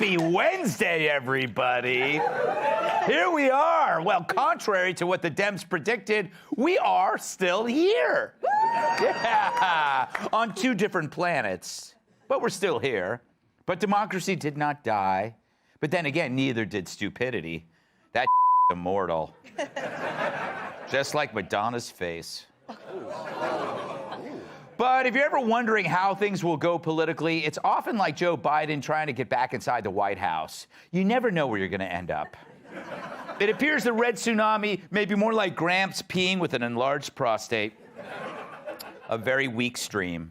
Happy Wednesday, everybody. Here we are. Well, contrary to what the Dems predicted, we are still here. Yeah, on two different planets. But we're still here. But democracy did not die. But then again, neither did stupidity. That immortal. Just like Madonna's face. But if you're ever wondering how things will go politically, it's often like Joe Biden trying to get back inside the White House. You never know where you're going to end up. It appears the red tsunami may be more like Gramps peeing with an enlarged prostate. A very weak stream.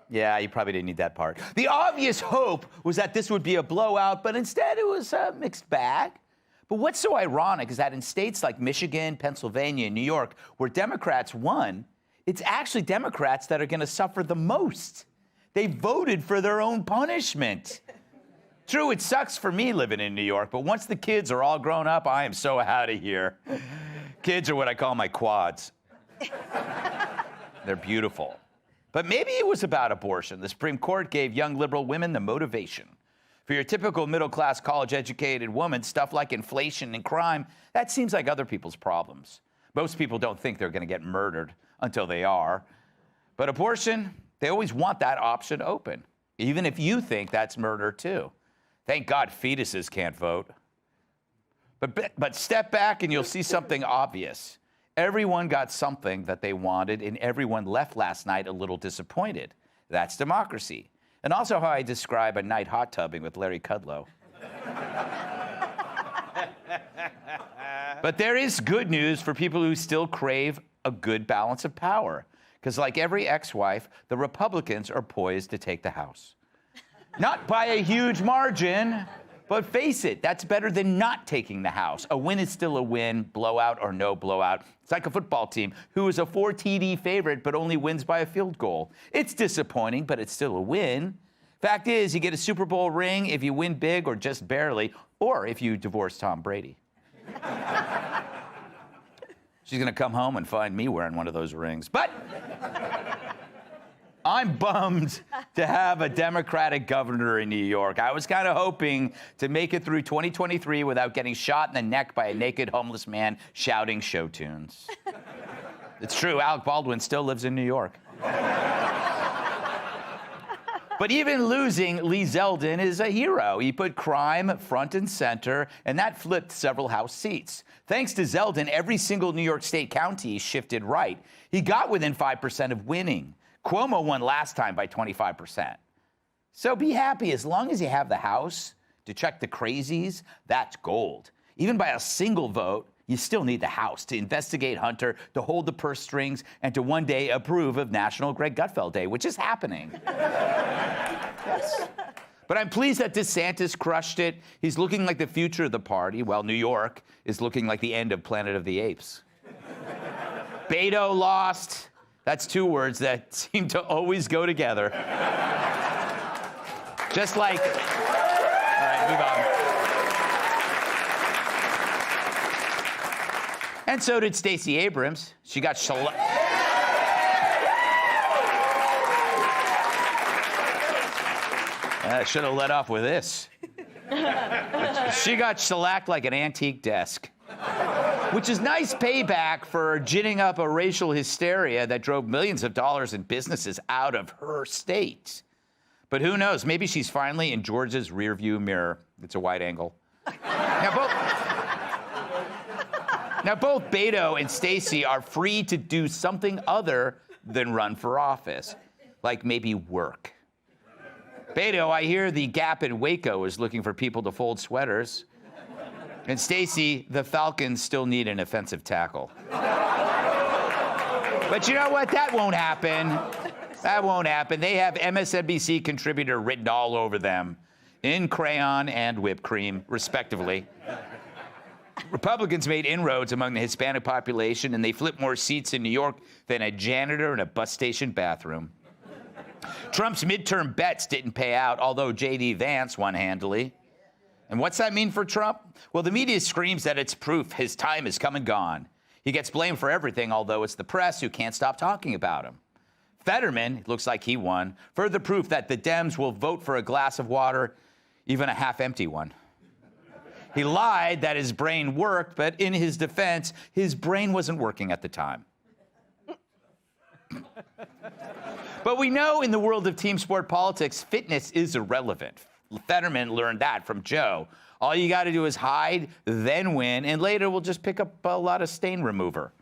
Yeah, you probably didn't need that part. The obvious hope was that this would be a blowout, but instead it was a mixed bag. But what's so ironic is that in states like Michigan, Pennsylvania, and New York, where Democrats won, it's actually Democrats that are going to suffer the most. They voted for their own punishment. True, it sucks for me living in New York, but once the kids are all grown up, I am so out of here. Kids are what I call my quads. They're beautiful. But maybe it was about abortion. The Supreme Court gave young liberal women the motivation. For your typical middle-class, college-educated woman, stuff like inflation and crime, that seems like other people's problems. Most people don't think they're going to get murdered until they are. But abortion, they always want that option open, even if you think that's murder too. Thank God fetuses can't vote. But step back and you'll see something obvious. Everyone got something that they wanted, and everyone left last night a little disappointed. That's democracy. And also how I describe a night hot tubbing with Larry Kudlow. But there is good news for people who still crave a good balance of power. Because like every ex-wife, the Republicans are poised to take the House. Not by a huge margin, but face it, that's better than not taking the House. A win is still a win, blowout or no blowout. It's like a football team who is a 4 TD favorite but only wins by a field goal. It's disappointing, but it's still a win. Fact is, you get a Super Bowl ring if you win big or just barely, or if you divorce Tom Brady. She's going to come home and find me wearing one of those rings. But I'm bummed to have a Democratic governor in New York. I was kind of hoping to make it through 2023 without getting shot in the neck by a naked homeless man shouting show tunes. It's true, Alec Baldwin still lives in New York. But even losing, Lee Zeldin is a hero. He put crime front and center, and that flipped several House seats. Thanks to Zeldin, every single New York State county shifted right. He got within 5% of winning. Cuomo won last time by 25%. So be happy. As long as you have the House to check the crazies, that's gold. Even by a single vote, you still need the House to investigate Hunter, to hold the purse strings, and to one day approve of National Greg Gutfeld Day, which is happening. Yes. But I'm pleased that DeSantis crushed it. He's looking like the future of the party, while New York is looking like the end of Planet of the Apes. Beto lost. That's two words that seem to always go together. Just like... All right, move on. And so did Stacey Abrams. She got shellacked. I should have let off with this. She got shellacked like an antique desk. Which is nice payback for ginning up a racial hysteria that drove millions of dollars in businesses out of her state. But who knows? Maybe she's finally in Georgia's rearview mirror. It's a wide angle. Now, both Beto and Stacey are free to do something other than run for office, like maybe work. Beto, I hear the Gap in Waco is looking for people to fold sweaters. And Stacey, the Falcons still need an offensive tackle. But you know what? That won't happen. That won't happen. They have MSNBC contributor written all over them, in crayon and whipped cream, respectively. Republicans made inroads among the Hispanic population, and they flipped more seats in New York than a janitor in a bus station bathroom. Trump's midterm bets didn't pay out, although J.D. Vance won handily. And what's that mean for Trump? Well, the media screams that it's proof his time is come and gone. He gets blamed for everything, although it's the press who can't stop talking about him. Fetterman, it looks like he won, further proof that the Dems will vote for a glass of water even a half-empty one. He lied that his brain worked, but in his defense, his brain wasn't working at the time. But we know in the world of team sport politics, fitness is irrelevant. Fetterman learned that from Joe. All you got to do is hide, then win, and later we'll just pick up a lot of stain remover.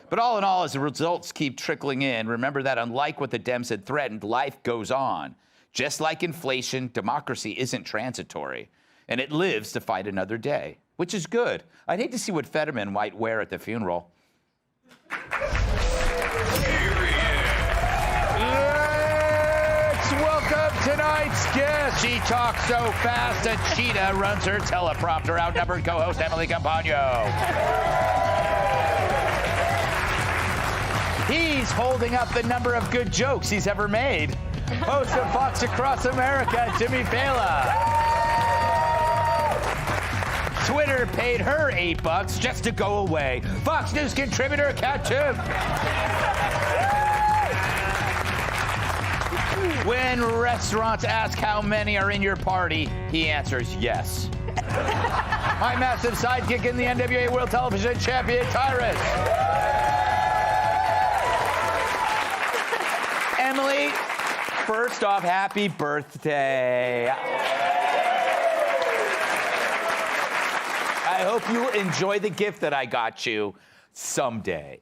But all in all, as the results keep trickling in, remember that unlike what the Dems had threatened, life goes on. Just like inflation, democracy isn't transitory, and it lives to fight another day, which is good. I'd hate to see what Fetterman might wear at the funeral. Let's welcome tonight's guest. She talks so fast, a cheetah runs her teleprompter. Outnumbered co-host Emily Campagno. He's holding up the number of good jokes he's ever made. Host of Fox Across America, Jimmy Fallon. Twitter paid her $8 just to go away. Fox News contributor, Kat Tim. When restaurants ask how many are in your party, he answers yes. My massive sidekick in the NWA World Television Champion, Tyrus. Emily, first off, happy birthday. I hope you enjoy the gift that I got you someday.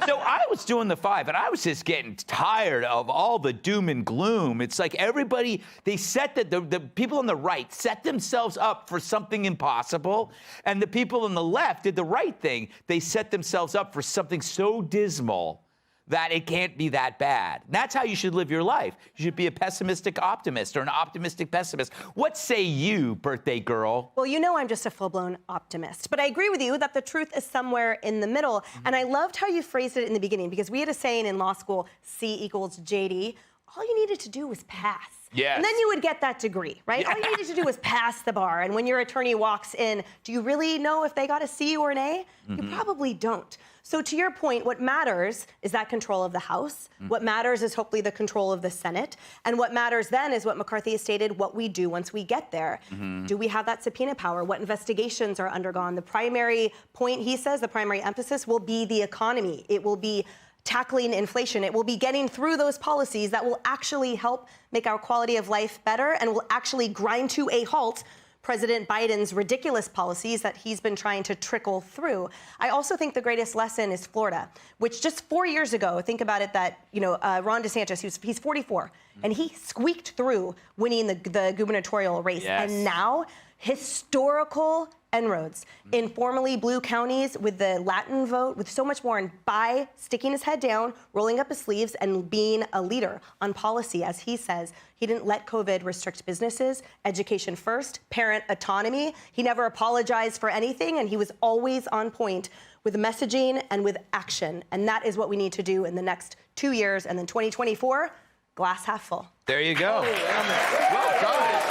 So I was doing the 5, and I was just getting tired of all the doom and gloom. It's like everybody, they set the people on the right set themselves up for something impossible, and the people on the left did the right thing. They set themselves up for something so dismal that it can't be that bad. That's how you should live your life. You should be a pessimistic optimist or an optimistic pessimist. What say you, birthday girl? Well, you know I'm just a full-blown optimist. But I agree with you that the truth is somewhere in the middle. And I loved how you phrased it in the beginning, because we had a saying in law school, C equals JD. All you needed to do was pass. Yes. And then you would get that degree, right? Yeah. All you needed to do was pass the bar. And when your attorney walks in, do you really know if they got a C or an A? You probably don't. So to your point, what matters is that control of the House. What matters is hopefully the control of the Senate. And what matters then is what McCarthy has stated, what we do once we get there. Do we have that subpoena power? What investigations are undergone? The primary point, he says, the primary emphasis will be the economy. It will be tackling inflation. It will be getting through those policies that will actually help make our quality of life better and will actually grind to a halt President Biden's ridiculous policies that he's been trying to trickle through. I also think the greatest lesson is Florida, which just 4 years ago, think about it, that, Ron DeSantis, he's 44, and he squeaked through winning the gubernatorial race. Yes. And now, historical inroads in formerly blue counties with the Latin vote, with so much more, and by sticking his head down, rolling up his sleeves, and being a leader on policy, as he says. He didn't let COVID restrict businesses, education first, parent autonomy. He never apologized for anything, and he was always on point with messaging and with action. And that is what we need to do in the next 2 years, and then 2024, glass half full. There you go. Well done.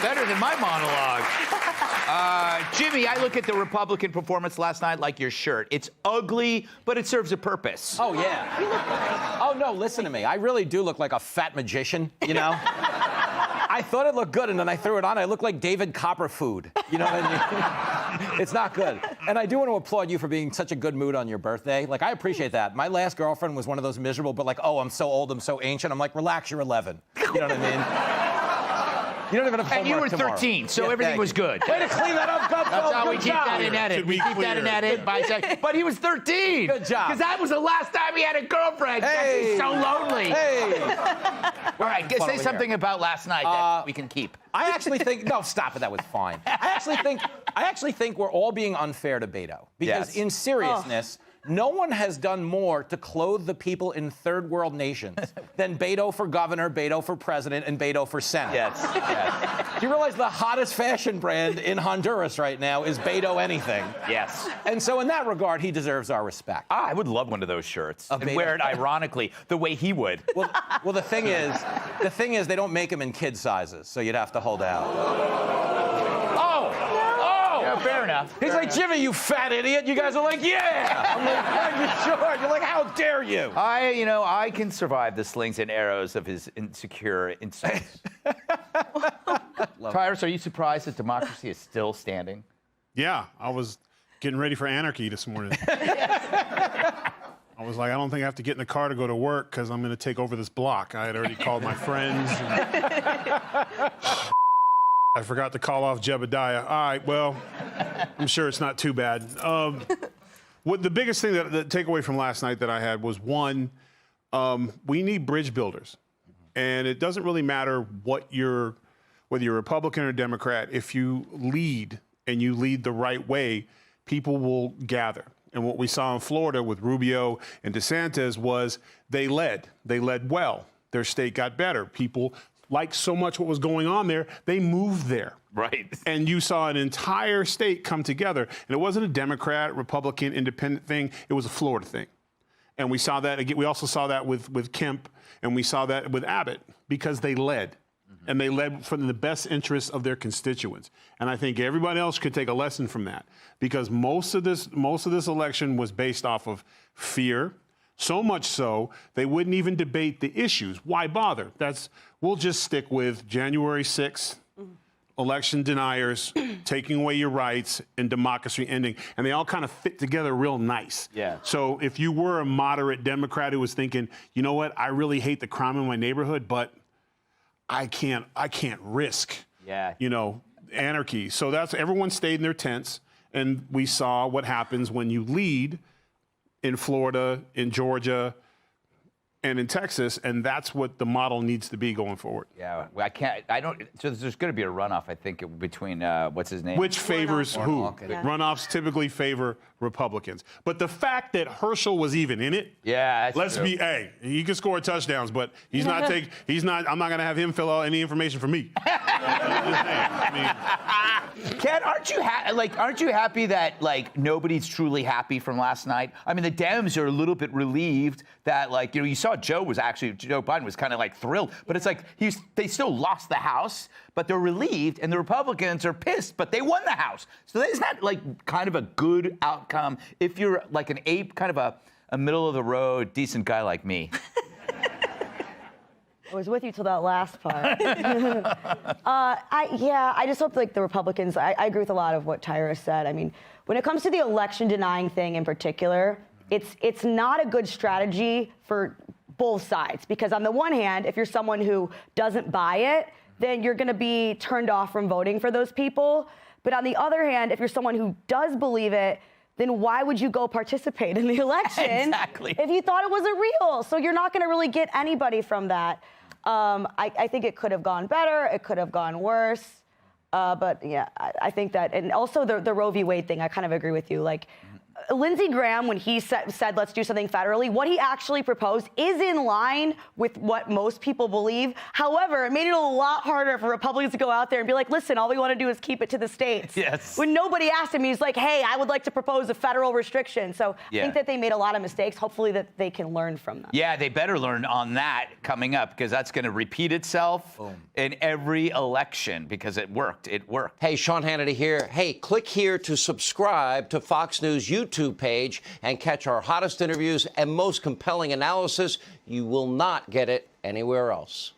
Better than my monologue. Jimmy, I look at the Republican performance last night like your shirt. It's ugly, but it serves a purpose. Oh, yeah. Oh, no, listen to me. I really do look like a fat magician, I thought it looked good, and then I threw it on. I look like David Copperfood. You know what I mean? It's not good. And I do want to applaud you for being such a good mood on your birthday. Like, I appreciate that. My last girlfriend was one of those miserable, but like, oh, I'm so old, I'm so ancient. I'm like, relax, you're 11. You know what I mean? You don't even have homework. And you were tomorrow. 13, so everything was good. Way to clean that up, Gutfeld. That's how we Good keep job. that in edit. We keep that in edit by saying, but he was 13. Good job. Because that was the last time he had a girlfriend. Hey. He's so lonely. Hey. All right, say something about last night that we can keep. I actually think, no, stop it, that was fine. I actually think we're all being unfair to Beto. Because in seriousness, no one has done more to clothe the people in third world nations than Beto for governor, Beto for president, and Beto for Senate. Yes. Do you realize the hottest fashion brand in Honduras right now is Beto anything? Yes. And so in that regard, he deserves our respect. I would love one of those shirts and wear it ironically the way he would. Well, the thing is, they don't make them in kid sizes, so you'd have to hold out. fair enough. He's like, Jimmy, you fat idiot. You guys are like, yeah. I'm like, are you sure? You're like, how dare you? I can survive the slings and arrows of his insecure insults. Tyrus, are you surprised that democracy is still standing? Yeah, I was getting ready for anarchy this morning. I was like, I don't think I have to get in the car to go to work because I'm going to take over this block. I had already called my friends. I forgot to call off Jebediah. All right, well, I'm sure it's not too bad. What the biggest thing that takeaway from last night that I had was, one, we need bridge builders. And it doesn't really matter whether you're Republican or Democrat. If you lead and you lead the right way, people will gather. And what we saw in Florida with Rubio and DeSantis was they led. They led well. Their state got better. People liked so much what was going on there, they moved there. Right. And you saw an entire state come together. And it wasn't a Democrat, Republican, independent thing. It was a Florida thing. And we saw that again. We also saw that with Kemp, and we saw that with Abbott, because they led. And they led from the best interests of their constituents. And I think everybody else could take a lesson from that, because most of this election was based off of fear. So much so, they wouldn't even debate the issues. Why bother? We'll just stick with January 6th, election deniers, taking away your rights, and democracy ending. And they all kind of fit together real nice. Yeah. So if you were a moderate Democrat who was thinking, you know what, I really hate the crime in my neighborhood, but I can't risk, anarchy. So everyone stayed in their tents, and we saw what happens when you lead in Florida, in Georgia, and in Texas, and that's what the model needs to be going forward. Yeah, so there's going to be a runoff, I think, between, what's his name? Which favors who? Yeah. Runoffs typically favor Republicans. But the fact that Herschel was even in it, Yeah, that's true. he can score touchdowns, but I'm not going to have him fill out any information for me. Ken, aren't you happy that nobody's truly happy from last night? I mean, the Dems are a little bit relieved that you saw Joe Biden was kind of thrilled, but it's they still lost the House, but they're relieved, and the Republicans are pissed, but they won the House. So isn't that kind of a good outcome if you're an ape, kind of a middle of the road, decent guy like me? I was with you till that last part. I just hope the Republicans, I agree with a lot of what Tyra said. I mean, when it comes to the election denying thing in particular, it's not a good strategy for both sides, because on the one hand, if you're someone who doesn't buy it, then you're going to be turned off from voting for those people. But on the other hand, if you're someone who does believe it, then why would you go participate in the election Exactly. if you thought it wasn't real? So you're not going to really get anybody from that. I think it could have gone better. It could have gone worse. But yeah, I think that, and also the Roe v. Wade thing, I kind of agree with you. Lindsey Graham, when he said let's do something federally, what he actually proposed is in line with what most people believe. However, it made it a lot harder for Republicans to go out there and be like, listen, all we want to do is keep it to the states. Yes. When nobody asked him, he's like, hey, I would like to propose a federal restriction. So I think that they made a lot of mistakes. Hopefully that they can learn from them. Yeah, they better learn on that coming up, because that's going to repeat itself in every election, because it worked. It worked. Hey, Sean Hannity here. Hey, click here to subscribe to Fox News YouTube page and catch our hottest interviews and most compelling analysis. You will not get it anywhere else.